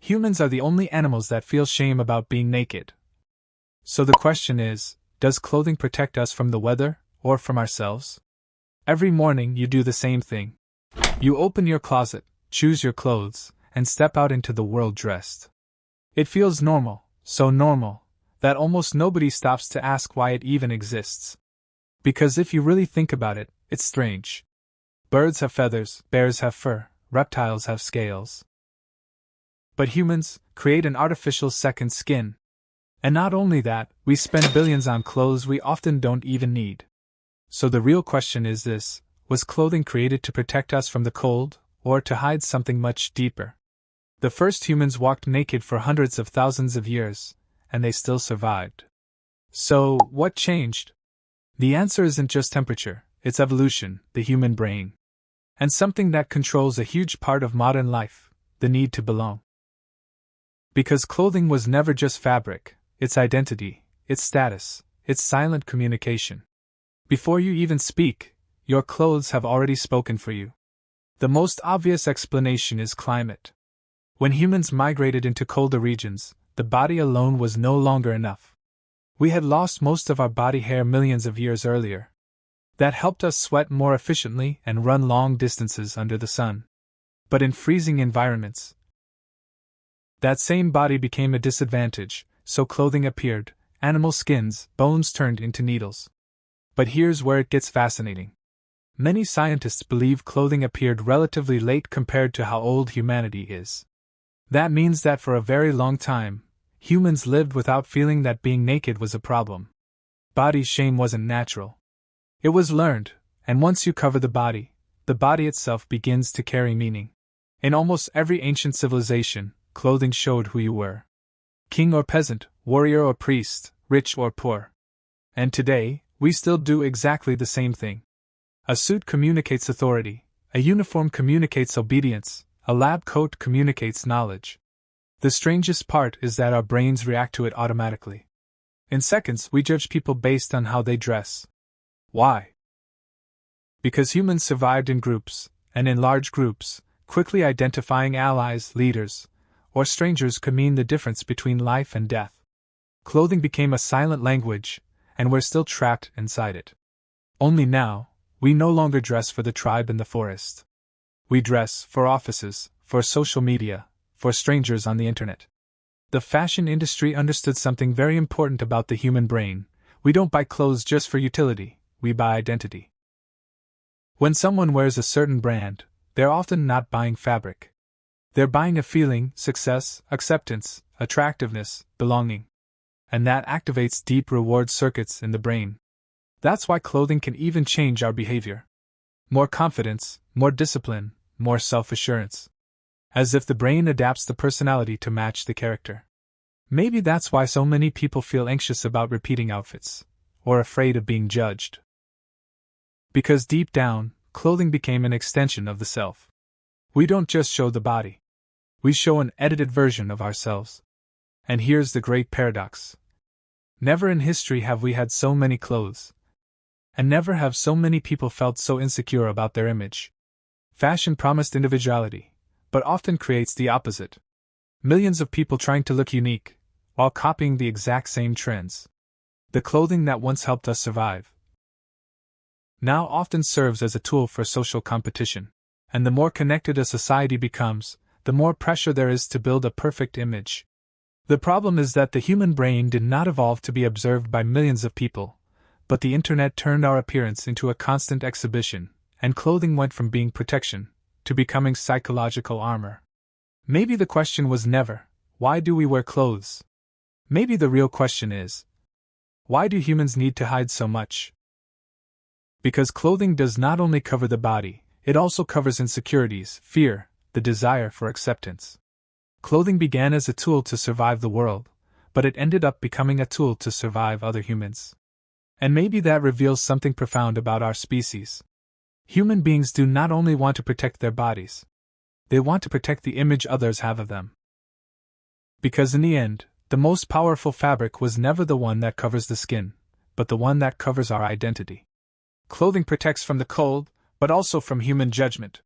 Humans are the only animals that feel shame about being naked. So the question is, does clothing protect us from the weather, or from ourselves? Every morning you do the same thing. You open your closet, choose your clothes, and step out into the world dressed. It feels normal, so normal, that almost nobody stops to ask why it even exists. Because if you really think about it, it's strange. Birds have feathers, bears have fur, reptiles have scales. But humans create an artificial second skin. And not only that, we spend billions on clothes we often don't even need. So the real question is this: was clothing created to protect us from the cold, or to hide something much deeper? The first humans walked naked for hundreds of thousands of years, and they still survived. So, what changed? The answer isn't just temperature, it's evolution, the human brain. And something that controls a huge part of modern life, the need to belong. Because clothing was never just fabric, it's identity, it's status, it's silent communication. Before you even speak, your clothes have already spoken for you. The most obvious explanation is climate. When humans migrated into colder regions, the body alone was no longer enough. We had lost most of our body hair millions of years earlier. That helped us sweat more efficiently and run long distances under the sun. But in freezing environments, that same body became a disadvantage, so clothing appeared, animal skins, bones turned into needles. But here's where it gets fascinating. Many scientists believe clothing appeared relatively late compared to how old humanity is. That means that for a very long time, humans lived without feeling that being naked was a problem. Body shame wasn't natural. It was learned, and once you cover the body itself begins to carry meaning. In almost every ancient civilization, clothing showed who you were. King or peasant, warrior or priest, rich or poor. And today, we still do exactly the same thing. A suit communicates authority, a uniform communicates obedience, a lab coat communicates knowledge. The strangest part is that our brains react to it automatically. In seconds, we judge people based on how they dress. Why? Because humans survived in groups, and in large groups, quickly identifying allies, leaders, or strangers could mean the difference between life and death. Clothing became a silent language, and we're still trapped inside it. Only now, we no longer dress for the tribe in the forest. We dress for offices, for social media, for strangers on the internet. The fashion industry understood something very important about the human brain. We don't buy clothes just for utility, we buy identity. When someone wears a certain brand, they're often not buying fabric. They're buying a feeling, success, acceptance, attractiveness, belonging. And that activates deep reward circuits in the brain. That's why clothing can even change our behavior. More confidence, more discipline, more self-assurance. As if the brain adapts the personality to match the character. Maybe that's why so many people feel anxious about repeating outfits, or afraid of being judged. Because deep down, clothing became an extension of the self. We don't just show the body. We show an edited version of ourselves. And here's the great paradox. Never in history have we had so many clothes. And never have so many people felt so insecure about their image. Fashion promised individuality, but often creates the opposite. Millions of people trying to look unique, while copying the exact same trends. The clothing that once helped us survive now often serves as a tool for social competition. And the more connected a society becomes, the more pressure there is to build a perfect image. The problem is that the human brain did not evolve to be observed by millions of people, but the internet turned our appearance into a constant exhibition, and clothing went from being protection to becoming psychological armor. Maybe the question was never, why do we wear clothes? Maybe the real question is, why do humans need to hide so much? Because clothing does not only cover the body, it also covers insecurities, fear, the desire for acceptance. Clothing began as a tool to survive the world, but it ended up becoming a tool to survive other humans. And maybe that reveals something profound about our species. Human beings do not only want to protect their bodies, they want to protect the image others have of them. Because in the end, the most powerful fabric was never the one that covers the skin, but the one that covers our identity. Clothing protects from the cold, but also from human judgment.